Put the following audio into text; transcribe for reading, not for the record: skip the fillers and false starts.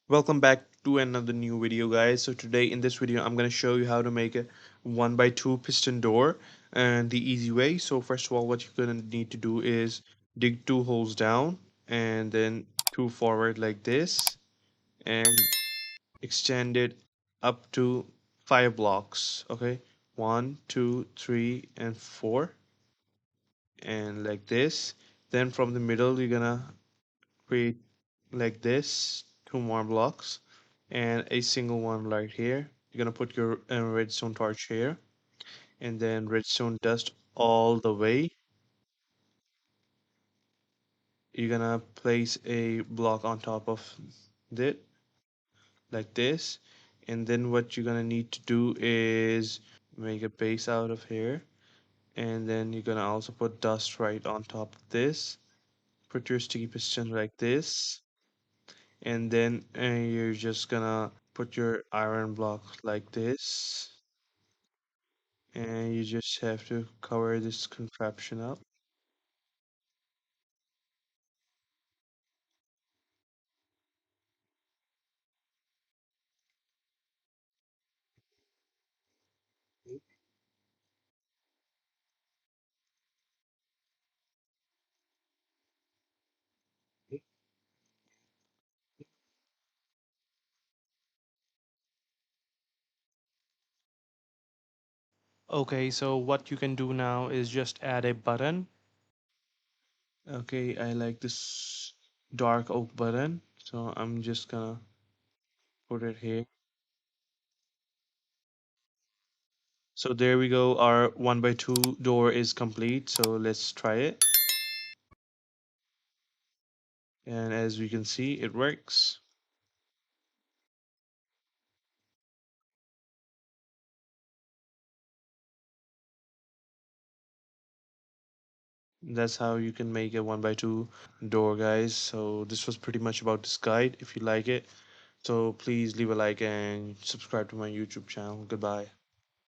Welcome back to another new video, guys. So today in this video I'm going to show you how to make a 1x2 piston door and the easy way. So first of all, what you're going to need to do is dig two holes down and then two forward like this and extend it up to 5 blocks. Okay, one, two, three, and four, and like this. Then from the middle you're gonna create like this, two more blocks and a single one right here. You're gonna put your redstone torch here and then redstone dust all the way. You're gonna place a block on top of it like this, and then what you're gonna need to do is make a base out of here, and then you're gonna also put dust right on top of this. Put your sticky piston like this, and then you're just gonna put your iron block like this, and you just have to cover this contraption up. Okay, so what you can do now is just add a button. Okay, I like this dark oak button, so I'm just gonna put it here. So there we go, our 1x2 door is complete, so let's try it. And as we can see, it works. That's how you can make a 1x2 door, guys. So this was pretty much about this guide. If you like it, so please leave a like and subscribe to my YouTube channel. Goodbye.